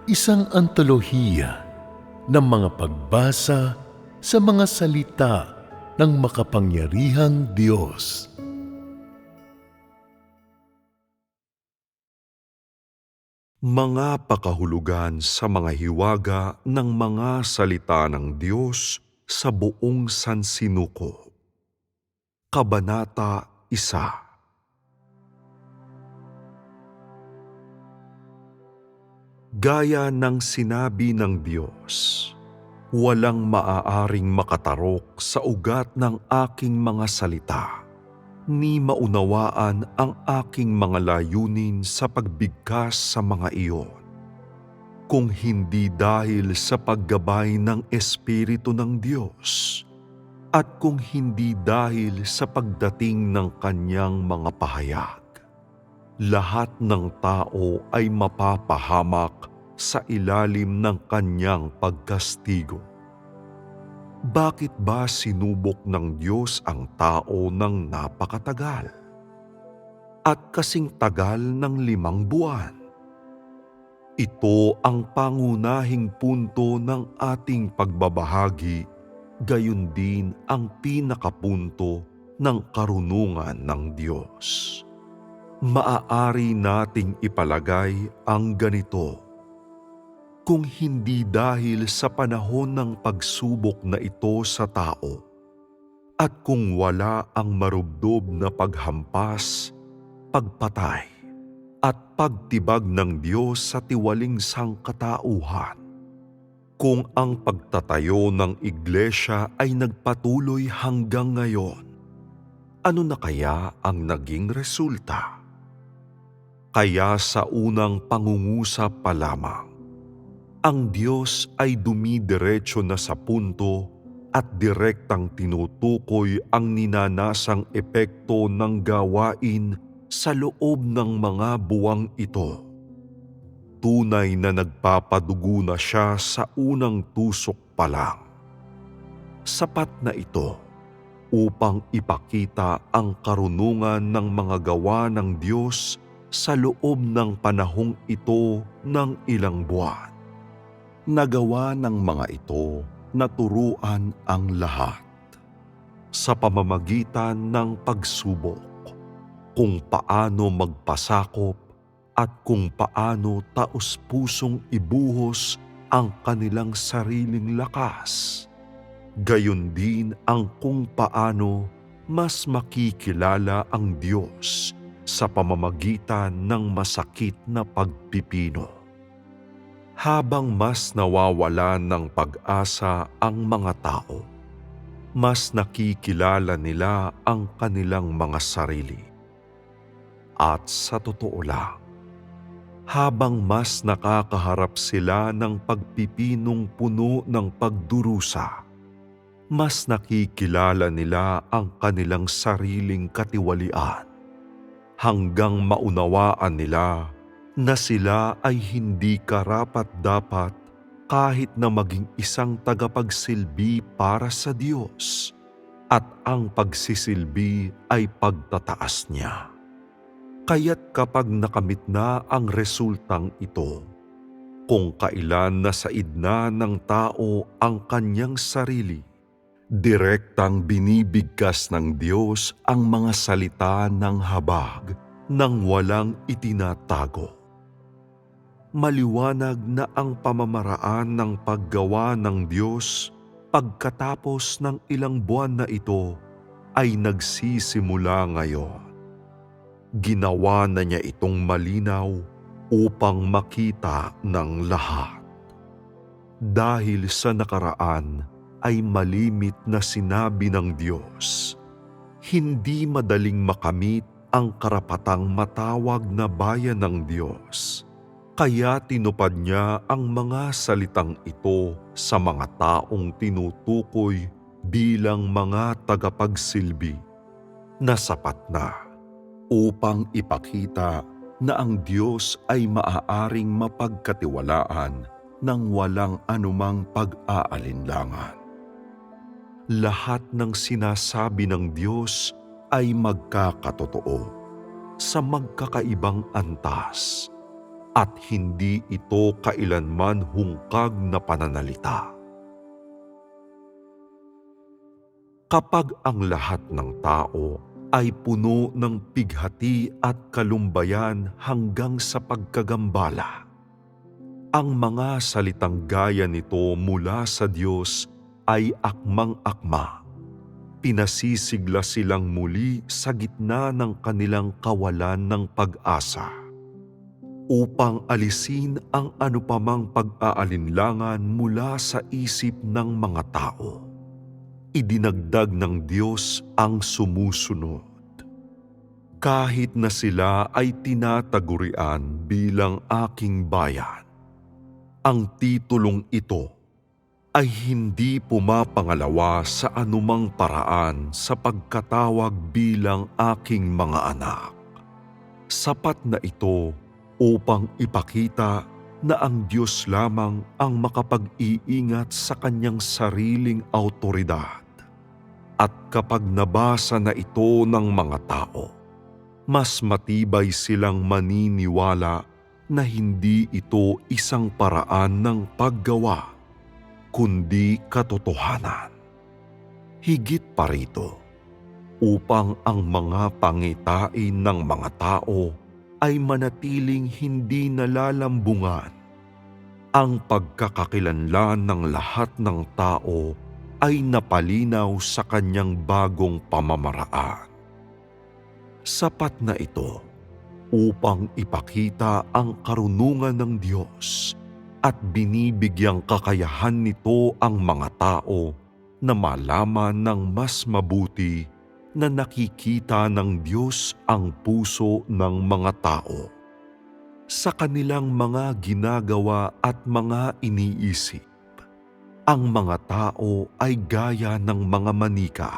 Isang antolohiya ng mga pagbasa sa mga salita ng makapangyarihang Diyos. Mga pakahulugan sa mga hiwaga ng mga salita ng Diyos sa buong sansinuko. Kabanata 1. Gaya ng sinabi ng Diyos, walang maaaring makatarok sa ugat ng aking mga salita, ni maunawaan ang aking mga layunin sa pagbigkas sa mga iyon, kung hindi dahil sa paggabay ng Espiritu ng Diyos at kung hindi dahil sa pagdating ng kanyang mga pahayag. Lahat ng tao ay mapapahamak sa ilalim ng kanyang pagkastigo. Bakit ba sinubok ng Diyos ang tao ng napakatagal? At kasing tagal ng 5 buwan? Ito ang pangunahing punto ng ating pagbabahagi, gayon din ang pinakapunto ng karunungan ng Diyos. Maaari nating ipalagay ang ganito: kung hindi dahil sa panahon ng pagsubok na ito sa tao, at kung wala ang marubdob na paghampas, pagpatay, at pagtibag ng Diyos sa tiwaling sangkatauhan, kung ang pagtatayo ng iglesia ay nagpatuloy hanggang ngayon, ano na kaya ang naging resulta? Kaya sa unang pangungusap pa lamang, ang Diyos ay dumidiretso na sa punto at direktang tinutukoy ang ninanasang epekto ng gawain sa loob ng mga buwang ito. Tunay na nagpapadugo na siya sa unang tusok pa lang. Sapat na ito upang ipakita ang karunungan ng mga gawa ng Diyos sa loob ng panahong ito ng ilang buwan. Nagawa ng mga ito na turuan ang lahat sa pamamagitan ng pagsubok, kung paano magpasakop at kung paano taus-pusong ibuhos ang kanilang sariling lakas. Gayon din ang kung paano mas makikilala ang Diyos sa pamamagitan ng masakit na pagpipino. Habang mas nawawala ng pag-asa ang mga tao, mas nakikilala nila ang kanilang mga sarili. At sa totoo lang, habang mas nakakaharap sila ng pagpipinong puno ng pagdurusa, mas nakikilala nila ang kanilang sariling katiwalian, hanggang maunawaan nila na sila ay hindi karapat-dapat kahit na maging isang tagapagsilbi para sa Diyos, at ang pagsisilbi ay pagtataas niya. Kaya't kapag nakamit na ang resultang ito, kung kailan nasaid na ng tao ang kanyang sarili, direktang binibigkas ng Diyos ang mga salita ng habag nang walang itinatago. Maliwanag na ang pamamaraan ng paggawa ng Diyos pagkatapos ng ilang buwan na ito ay nagsisimula ngayon. Ginawa na niya itong malinaw upang makita ng lahat. Dahil sa nakaraan ay malimit na sinabi ng Diyos, hindi madaling makamit ang karapatang matawag na bayan ng Diyos. Kaya tinupad niya ang mga salitang ito sa mga taong tinutukoy bilang mga tagapagsilbi na sapat na upang ipakita na ang Diyos ay maaaring mapagkatiwalaan ng walang anumang pag-aalinlangan. Lahat ng sinasabi ng Diyos ay magkakatotoo sa magkakaibang antas. at hindi ito kailanman hungkag na pananalita. Kapag ang lahat ng tao ay puno ng pighati at kalumbayan hanggang sa pagkagambala, ang mga salitang gaya nito mula sa Diyos ay akmang-akma. Pinasisigla silang muli sa gitna ng kanilang kawalan ng pag-asa, upang alisin ang anupamang pag-aalinlangan mula sa isip ng mga tao. Idinagdag ng Diyos ang sumusunod. Kahit na sila ay tinatagurian bilang aking bayan, ang titulong ito ay hindi pumapangalawa sa anumang paraan sa pagkatawag bilang aking mga anak. Sapat na ito upang ipakita na ang Diyos lamang ang makapag-iingat sa kanyang sariling awtoridad. At kapag nabasa na ito ng mga tao, mas matibay silang maniniwala na hindi ito isang paraan ng paggawa, kundi katotohanan. Higit pa rito, upang ang mga pangitain ng mga tao ay manatiling hindi nalalambungan, ang pagkakakilanlan ng lahat ng tao ay napalinaw sa kanyang bagong pamamaraan. Sapat na ito upang ipakita ang karunungan ng Diyos at binibigyang kakayahan nito ang mga tao na malaman ng mas mabuti na nakikita ng Diyos ang puso ng mga tao sa kanilang mga ginagawa at mga iniisip. Ang mga tao ay gaya ng mga manika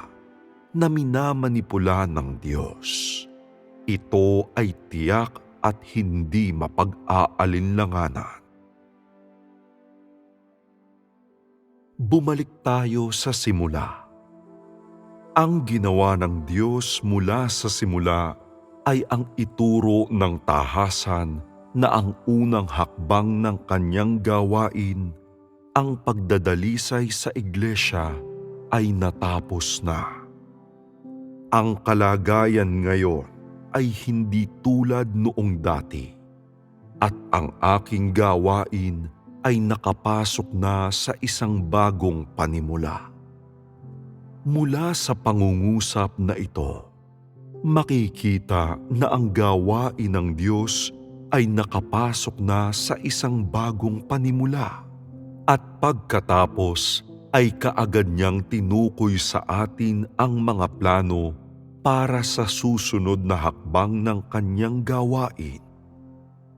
na minamanipula ng Diyos. Ito ay tiyak at hindi mapag-aalinlanganan. Bumalik tayo sa simula. Ang ginawa ng Diyos mula sa simula ay ang ituro ng tahasan na ang unang hakbang ng kanyang gawain, ang pagdadalisay sa iglesia, ay natapos na. Ang kalagayan ngayon ay hindi tulad noong dati, at ang aking gawain ay nakapasok na sa isang bagong panimula. Mula sa pangungusap na ito, makikita na ang gawain ng Diyos ay nakapasok na sa isang bagong panimula, at pagkatapos ay kaagad niyang tinukoy sa atin ang mga plano para sa susunod na hakbang ng kanyang gawain.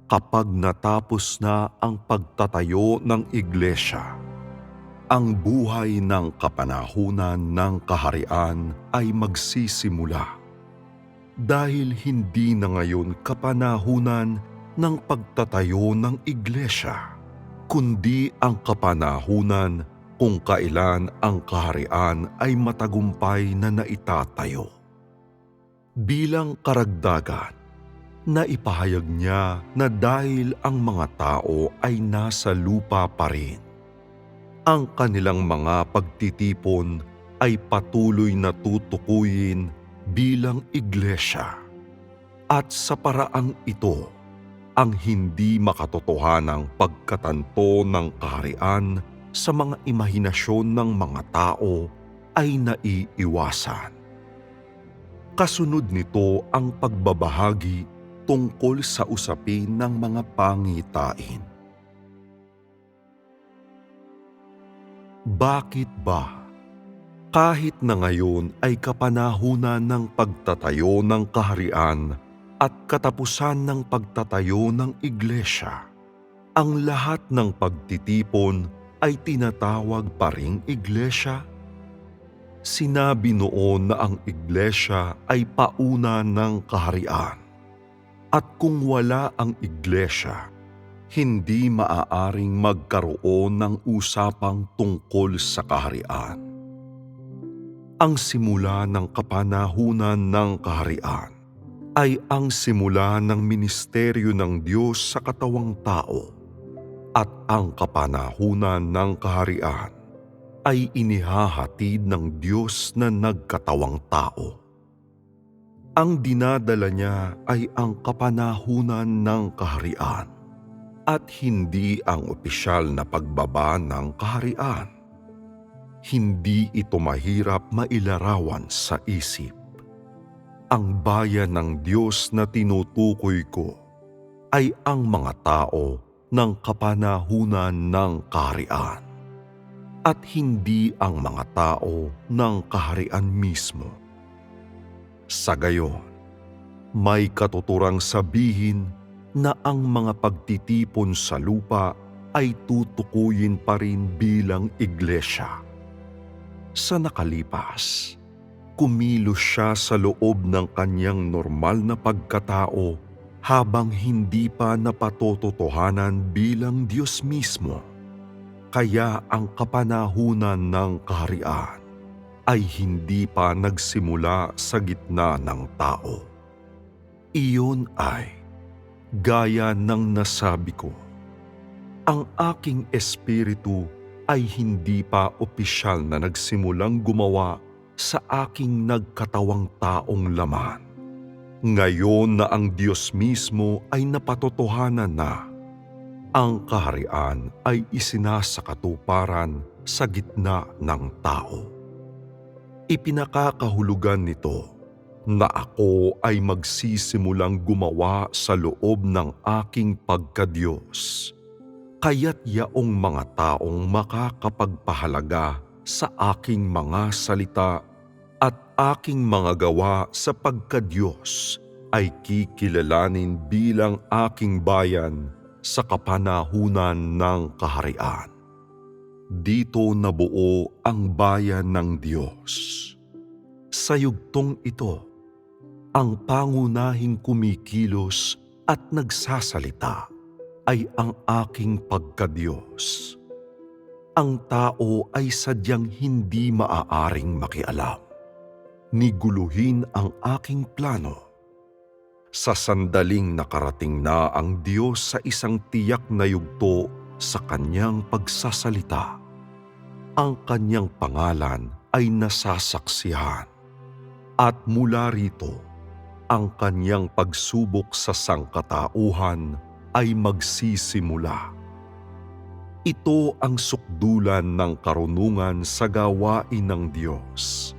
Kapag natapos na ang pagtatayo ng iglesia, ang buhay ng kapanahunan ng kaharian ay magsisimula. Dahil hindi na ngayon kapanahunan ng pagtatayo ng iglesia, kundi ang kapanahunan kung kailan ang kaharian ay matagumpay na naitatayo. Bilang karagdagan, naipahayag niya na dahil ang mga tao ay nasa lupa pa rin, ang kanilang mga pagtitipon ay patuloy na tutukuyin bilang iglesia. At sa paraang ito, ang hindi makatotohanang pagkatanto ng kaharian sa mga imahinasyon ng mga tao ay naiiwasan. Kasunod nito ang pagbabahagi tungkol sa usapin ng mga pangitain. Bakit ba? Kahit na ngayon ay kapanahunan ng pagtatayo ng kaharian at katapusan ng pagtatayo ng iglesia, ang lahat ng pagtitipon ay tinatawag pa ring iglesia? Sinabi noon na ang iglesia ay pauna ng kaharian. At kung wala ang iglesia, hindi maaaring magkaroon ng usapang tungkol sa kaharian. Ang simula ng kapanahunan ng kaharian ay ang simula ng ministeryo ng Diyos sa katawang tao at ang kapanahunan ng kaharian ay inihahatid ng Diyos na nagkatawang tao. Ang dinadala niya ay ang kapanahunan ng kaharian at hindi ang opisyal na pagbaba ng kaharian. Hindi ito mahirap mailarawan sa isip. Ang bayan ng Diyos na tinutukoy ko ay ang mga tao ng kapanahunan ng kaharian at hindi ang mga tao ng kaharian mismo. Sa gayon, may katuturang sabihin na ang mga pagtitipon sa lupa ay tutukuyin pa rin bilang iglesia. Sa nakalipas, kumilos siya sa loob ng kanyang normal na pagkatao habang hindi pa napatototohanan bilang Diyos mismo. Kaya ang kapanahunan ng kaharian ay hindi pa nagsimula sa gitna ng tao. Iyon ay gaya ng nasabi ko, ang aking espiritu ay hindi pa opisyal na nagsimulang gumawa sa aking nagkatawang taong laman. Ngayon na ang Diyos mismo ay napatotohanan na, ang kaharian ay isinasakatuparan sa gitna ng tao. Ipinakakahulugan nito na ako ay magsisimulang gumawa sa loob ng aking pagkadiyos, kaya't yaong mga taong makakapagpahalaga sa aking mga salita at aking mga gawa sa pagkadiyos ay kikilalanin bilang aking bayan sa kapanahunan ng kaharian. Dito nabuo ang bayan ng Diyos. Sa yugtong ito, ang pangunahing kumikilos at nagsasalita ay ang aking pagkadiyos. Ang tao ay sadyang hindi maaaring makialam, ni guluhin ang aking plano. Sa sandaling nakarating na ang Diyos sa isang tiyak na yugto sa kanyang pagsasalita, ang kanyang pangalan ay nasasaksihan. At mula rito, ang kanyang pagsubok sa sangkatauhan ay magsisimula. Ito ang sukdulan ng karunungan sa gawain ng Diyos.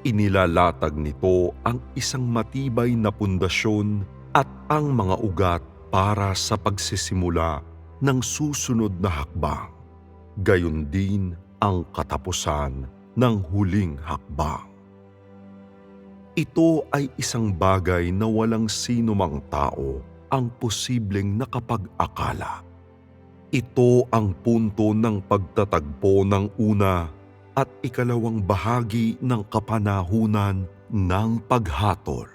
Inilalatag nito ang isang matibay na pundasyon at ang mga ugat para sa pagsisimula ng susunod na hakbang. Gayon din ang katapusan ng huling hakbang. Ito ay isang bagay na walang sino mang tao ang posibleng nakapag-akala. Ito ang punto ng pagtatagpo ng una at ikalawang bahagi ng kapanahunan ng paghatol.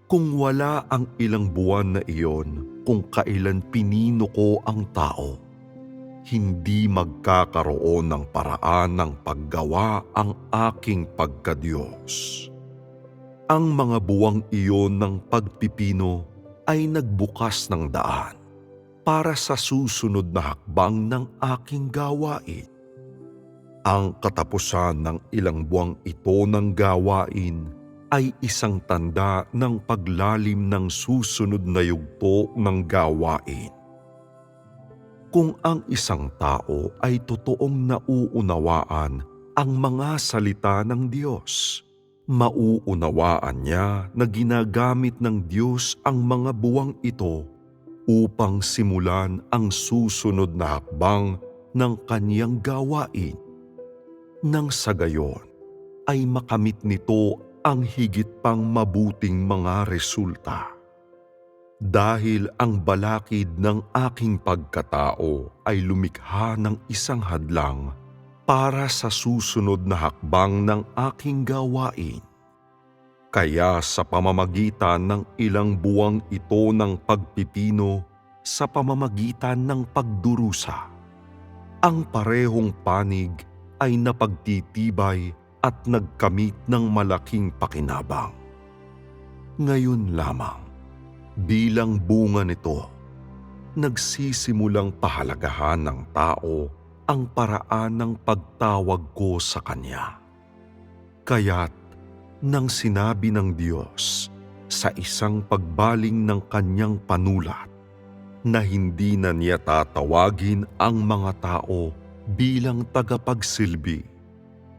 Kung wala ang ilang buwan na iyon kung kailan pininoko ang tao, hindi magkakaroon ng paraan ng paggawa ang aking pagkadiyos. Ang mga buwang iyon ng pagpipino ay nagbukas ng daan para sa susunod na hakbang ng aking gawain. Ang katapusan ng ilang buwang ito ng gawain ay isang tanda ng paglalim ng susunod na yugto ng gawain. Kung ang isang tao ay totoong nauunawaan ang mga salita ng Diyos, mauunawaan niya na ginagamit ng Diyos ang mga buwang ito upang simulan ang susunod na hakbang ng kaniyang gawain. Nang sa gayon ay makamit nito ang higit pang mabuting mga resulta. Dahil ang balakid ng aking pagkatao ay lumikha ng isang hadlang para sa susunod na hakbang ng aking gawain. Kaya sa pamamagitan ng ilang buwang ito ng pagpipino, sa pamamagitan ng pagdurusa, ang parehong panig ay napagtitibay at nagkamit ng malaking pakinabang. Ngayon lamang, bilang bunga nito, nagsisimulang pahalagahan ng tao ang paraan ng pagtawag ko sa Kanya. Kaya't nang sinabi ng Diyos sa isang pagbaling ng Kanyang panulat na hindi na Niya tatawagin ang mga tao bilang tagapagsilbi,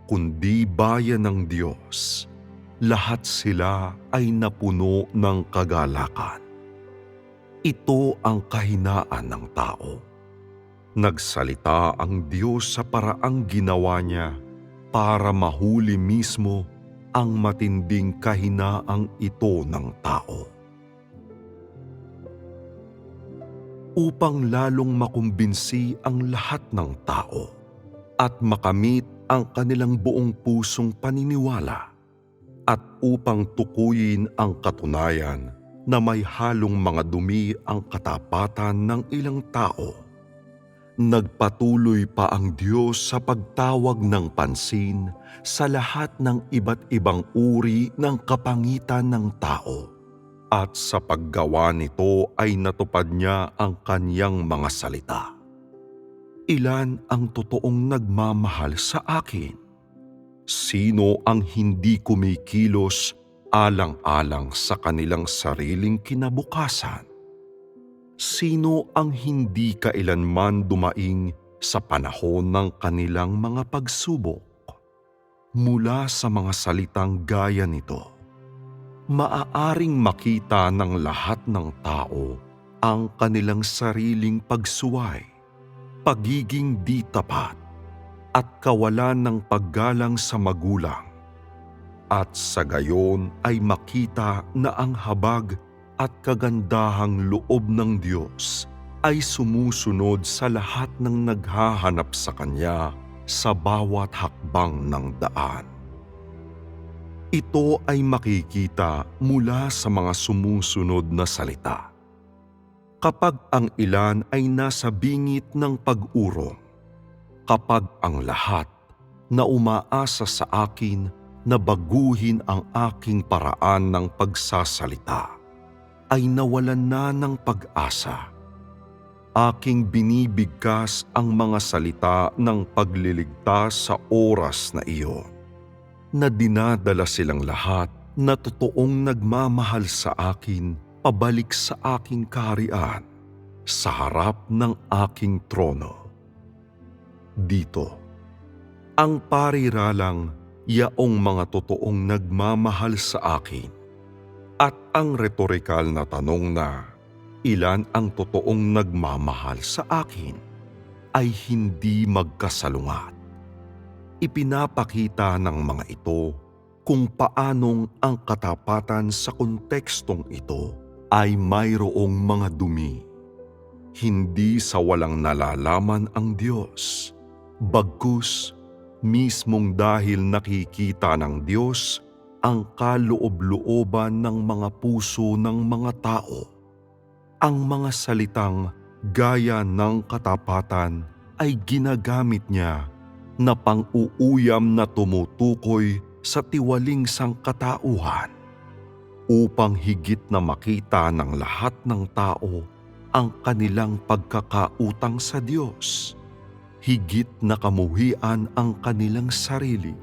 kundi bayan ng Diyos, lahat sila ay napuno ng kagalakan. Ito ang kahinaan ng tao. Nagsalita ang Diyos sa paraang ginawa niya para mahuli mismo ang matinding kahinaang ito ng tao. Upang lalong makumbinsi ang lahat ng tao at makamit ang kanilang buong pusong paniniwala, at upang tukuyin ang katunayan na may halong mga dumi ang katapatan ng ilang tao, nagpatuloy pa ang Diyos sa pagtawag ng pansin sa lahat ng iba't ibang uri ng kapangitan ng tao. At sa paggawa nito ay natupad niya ang Kanyang mga salita. Ilan ang totoong nagmamahal sa akin? Sino ang hindi kumikilos alang-alang sa kanilang sariling kinabukasan? Sino ang hindi kailanman dumaing sa panahon ng kanilang mga pagsubok? Mula sa mga salitang gaya nito, maaaring makita ng lahat ng tao ang kanilang sariling pagsuway, pagiging di tapat, at kawalan ng paggalang sa magulang. At sa gayon ay makita na ang habag at kagandahang loob ng Diyos ay sumusunod sa lahat ng naghahanap sa Kanya sa bawat hakbang ng daan. Ito ay makikita mula sa mga sumusunod na salita. Kapag ang ilan ay nasa bingit ng pag-urong, kapag ang lahat na umaasa sa akin na baguhin ang aking paraan ng pagsasalita ay nawalan na ng pag-asa, aking binibigkas ang mga salita ng pagliligtas sa oras na iyon, na dinadala silang lahat na totoong nagmamahal sa akin pabalik sa aking kaharian sa harap ng aking trono. Dito, ang pariralang yaong mga totoong nagmamahal sa akin, at ang retorikal na tanong na ilan ang totoong nagmamahal sa akin ay hindi magkasalungat. Ipinapakita ng mga ito kung paanong ang katapatan sa kontekstong ito ay mayroong mga dumi. Hindi sa walang nalalaman ang Diyos, bagkus mismong dahil nakikita ng Diyos ang kaloob-looban ng mga puso ng mga tao. Ang mga salitang gaya ng katapatan ay ginagamit niya na pang-uuyam na tumutukoy sa tiwaling sangkatauhan upang higit na makita ng lahat ng tao ang kanilang pagkakautang sa Diyos. Higit na kamuhian ang kanilang sarili.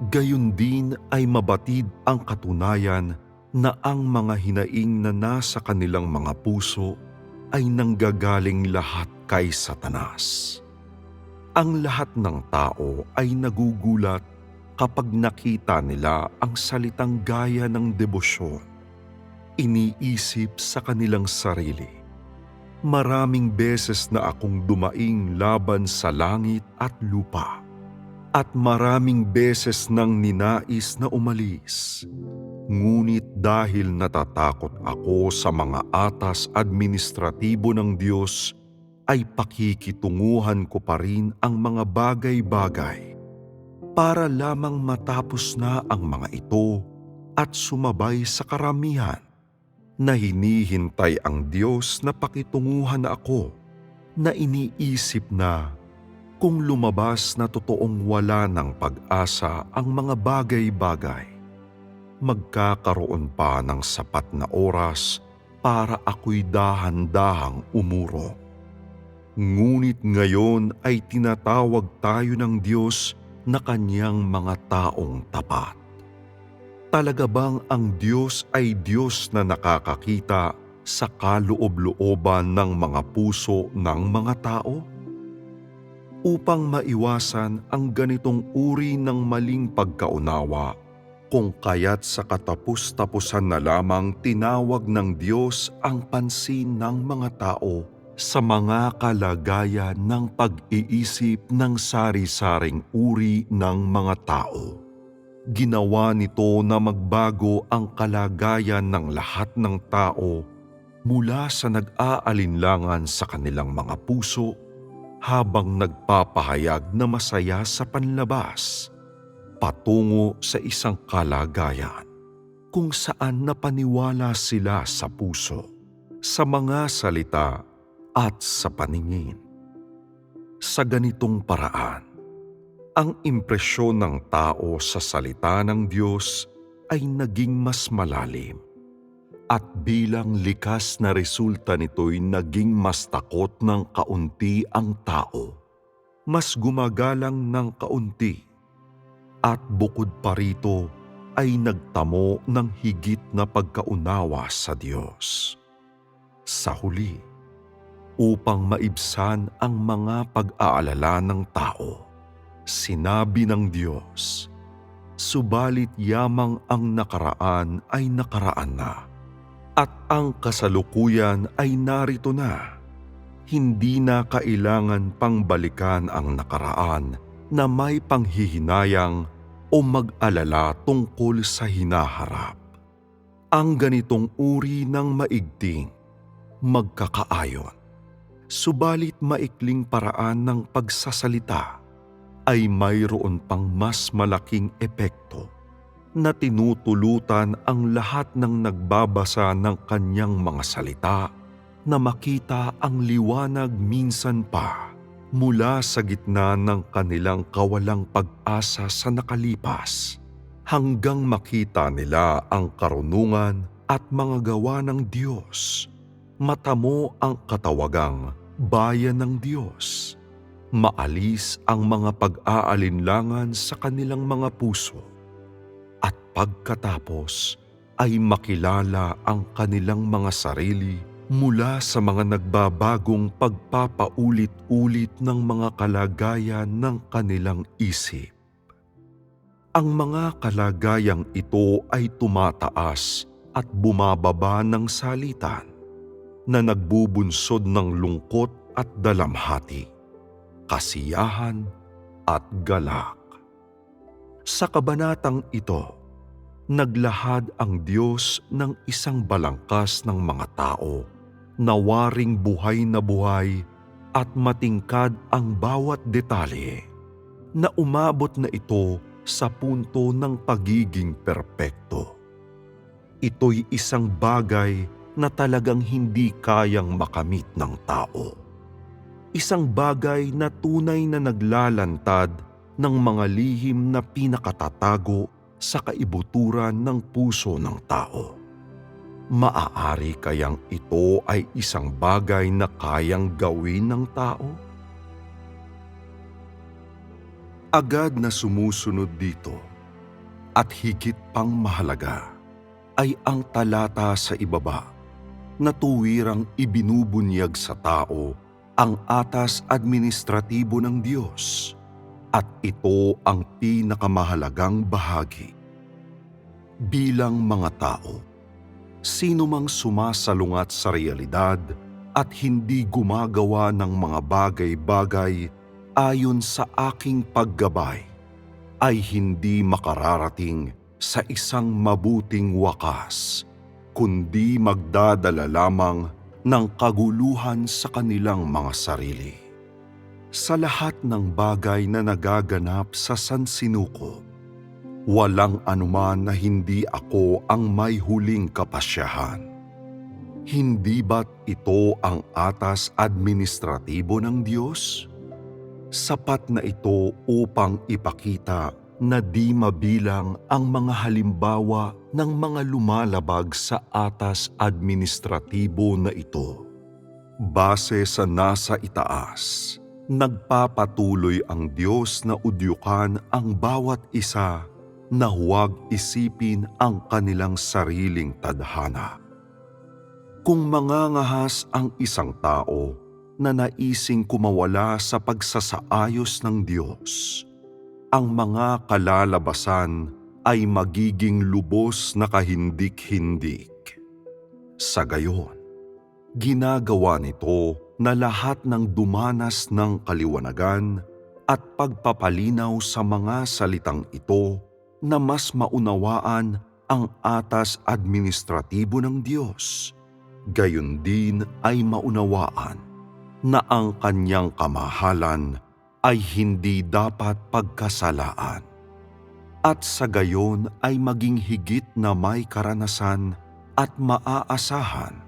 Gayon din ay mabatid ang katunayan na ang mga hinaing na nasa kanilang mga puso ay nanggagaling lahat kay Satanas. Ang lahat ng tao ay nagugulat kapag nakita nila ang salitang gaya ng debosyon. Iniisip sa kanilang sarili, maraming beses na akong dumaing laban sa langit at lupa, at maraming beses nang ninais na umalis. Ngunit dahil natatakot ako sa mga atas administratibo ng Diyos, ay pakikitunguhan ko pa rin ang mga bagay-bagay para lamang matapos na ang mga ito at sumabay sa karamihan na hinihintay ang Diyos na pakitunguhan ako, na iniisip na kung lumabas na totoong wala ng pag-asa ang mga bagay-bagay, magkakaroon pa ng sapat na oras para ako'y dahan-dahang umurong. Ngunit ngayon ay tinatawag tayo ng Diyos na kanyang mga taong tapat. Talaga bang ang Diyos ay Diyos na nakakakita sa kaloob-looban ng mga puso ng mga tao? Upang maiwasan ang ganitong uri ng maling pagkaunawa, kung kaya't sa katapus-tapusan na lamang tinawag ng Diyos ang pansin ng mga tao sa mga kalagayan ng pag-iisip ng sari-saring uri ng mga tao. Ginawa nito na magbago ang kalagayan ng lahat ng tao mula sa nag-aalinlangan sa kanilang mga puso habang nagpapahayag na masaya sa panlabas, patungo sa isang kalagayan kung saan napaniwala sila sa puso, sa mga salita at sa paningin. Sa ganitong paraan, ang impresyon ng tao sa salita ng Diyos ay naging mas malalim, at bilang likas na resulta nito'y naging mas takot ng kaunti ang tao, mas gumagalang ng kaunti, at bukod pa rito ay nagtamo ng higit na pagkaunawa sa Diyos. Sa huli, upang maibsan ang mga pag-aalala ng tao, sinabi ng Diyos, "Subalit yamang ang nakaraan ay nakaraan na, at ang kasalukuyan ay narito na. Hindi na kailangan pang balikan ang nakaraan na may panghihinayang o mag-alala tungkol sa hinaharap." Ang ganitong uri ng maigting, magkakaayon, subalit maikling paraan ng pagsasalita ay mayroon pang mas malaking epekto na tinutulutan ang lahat ng nagbabasa ng kanyang mga salita na makita ang liwanag minsan pa mula sa gitna ng kanilang kawalang pag-asa sa nakalipas, hanggang makita nila ang karunungan at mga gawa ng Diyos, matamo ang katawagang bayan ng Diyos, maalis ang mga pag-aalinlangan sa kanilang mga puso, at pagkatapos ay makilala ang kanilang mga sarili mula sa mga nagbabagong pagpapaulit-ulit ng mga kalagayan ng kanilang isip. Ang mga kalagayang ito ay tumataas at bumababa ng salitan, na nagbubunsod ng lungkot at dalamhati, kasiyahan at galak. Sa kabanatang ito, naglahad ang Diyos ng isang balangkas ng mga tao na waring buhay na buhay at matingkad ang bawat detalye, na umabot na ito sa punto ng pagiging perpekto. Ito'y isang bagay na talagang hindi kayang makamit ng tao. Isang bagay na tunay na naglalantad ng mga lihim na pinakatatago sa kaibuturan ng puso ng tao. Maaari kayang ito ay isang bagay na kayang gawin ng tao? Agad na sumusunod dito, at higit pang mahalaga, ay ang talata sa ibaba na tuwirang ibinubunyag sa tao ang atas administratibo ng Diyos, at ito ang pinakamahalagang bahagi. Bilang mga tao, sino mang sumasalungat sa realidad at hindi gumagawa ng mga bagay-bagay ayon sa aking paggabay ay hindi makararating sa isang mabuting wakas, kundi magdadala lamang ng kaguluhan sa kanilang mga sarili. Sa lahat ng bagay na nagaganap sa sansinuko, walang anuman na hindi ako ang may huling kapasyahan. Hindi ba't ito ang atas administratibo ng Diyos? Sapat na ito upang ipakita na di mabilang ang mga halimbawa ng mga lumalabag sa atas administratibo na ito. Base sa nasa itaas, nagpapatuloy ang Diyos na udyukan ang bawat isa na huwag isipin ang kanilang sariling tadhana. Kung mangangahas ang isang tao na naising kumawala sa pagsasaayos ng Diyos, ang mga kalalabasan ay magiging lubos na kahindik-hindik. Sa gayon, ginagawa nito na lahat ng dumanas ng kaliwanagan at pagpapalinaw sa mga salitang ito na mas maunawaan ang atas administratibo ng Diyos. Gayon din ay maunawaan na ang kanyang kamahalan ay hindi dapat pagkasalaan. At sa gayon ay maging higit na may karanasan at maaasahan,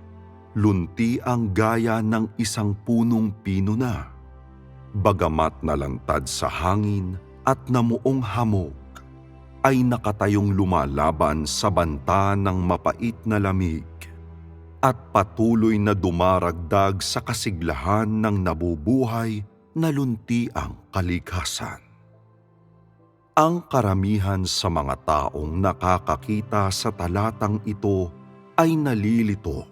lunti ang gaya ng isang punong pino na, bagamat nalantad sa hangin at namuong hamog, ay nakatayong lumalaban sa banta ng mapait na lamig at patuloy na dumaragdag sa kasiglahan ng nabubuhay na luntiang kalikasan. Ang karamihan sa mga taong nakakakita sa talatang ito ay nalilito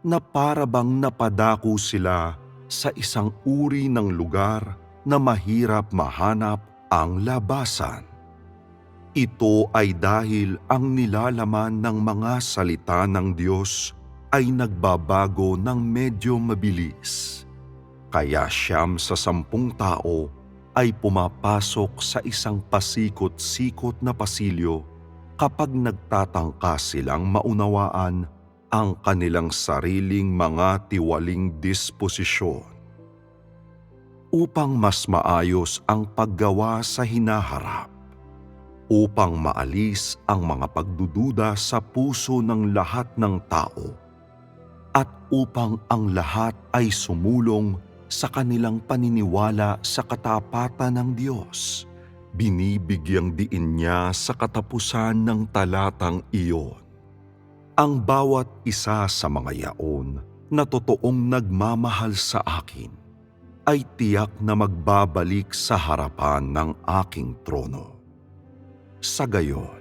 na para bang napadako sila sa isang uri ng lugar na mahirap mahanap ang labasan. Ito ay dahil ang nilalaman ng mga salita ng Diyos ay nagbabago ng medyo mabilis. Kaya 9 sa 10 tao ay pumapasok sa isang pasikot-sikot na pasilyo kapag nagtatangka silang maunawaan ang kanilang sariling mga tiwaling disposisyon. Upang mas maayos ang paggawa sa hinaharap, upang maalis ang mga pagdududa sa puso ng lahat ng tao, at upang ang lahat ay sumulong sa kanilang paniniwala sa katapatan ng Diyos, binibigyang diin niya sa katapusan ng talatang iyon. Ang bawat isa sa mga yaon na totoong nagmamahal sa akin ay tiyak na magbabalik sa harapan ng aking trono. Sa gayon,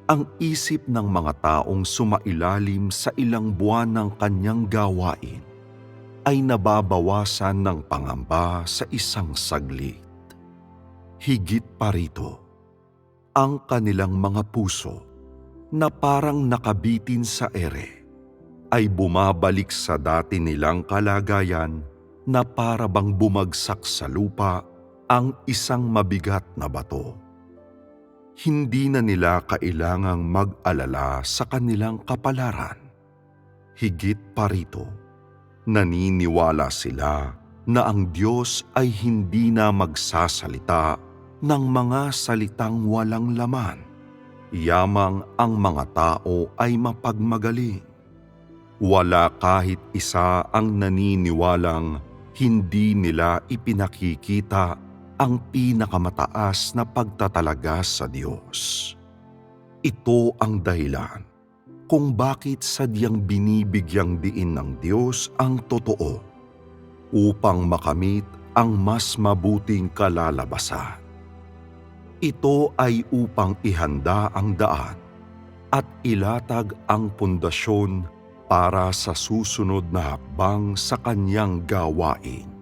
ang isip ng mga taong sumailalim sa ilang buwan ng kanyang gawain ay nababawasan ng pangamba sa isang saglit. Higit pa rito, ang kanilang mga puso na parang nakabitin sa ere ay bumabalik sa dati nilang kalagayan na para bang bumagsak sa lupa ang isang mabigat na bato. Hindi na nila kailangang mag-alala sa kanilang kapalaran. Higit pa rito, naniniwala sila na ang Diyos ay hindi na magsasalita ng mga salitang walang laman. Yamang ang mga tao ay mapagmagaling. Wala kahit isa ang naniniwalang hindi nila ipinakikita ang pinakamataas na pagtatalaga sa Diyos. Ito ang dahilan kung bakit sadyang binibigyang diin ng Diyos ang totoo upang makamit ang mas mabuting kalalabasan. Ito ay upang ihanda ang daan at ilatag ang pundasyon para sa susunod na hakbang sa kanyang gawain.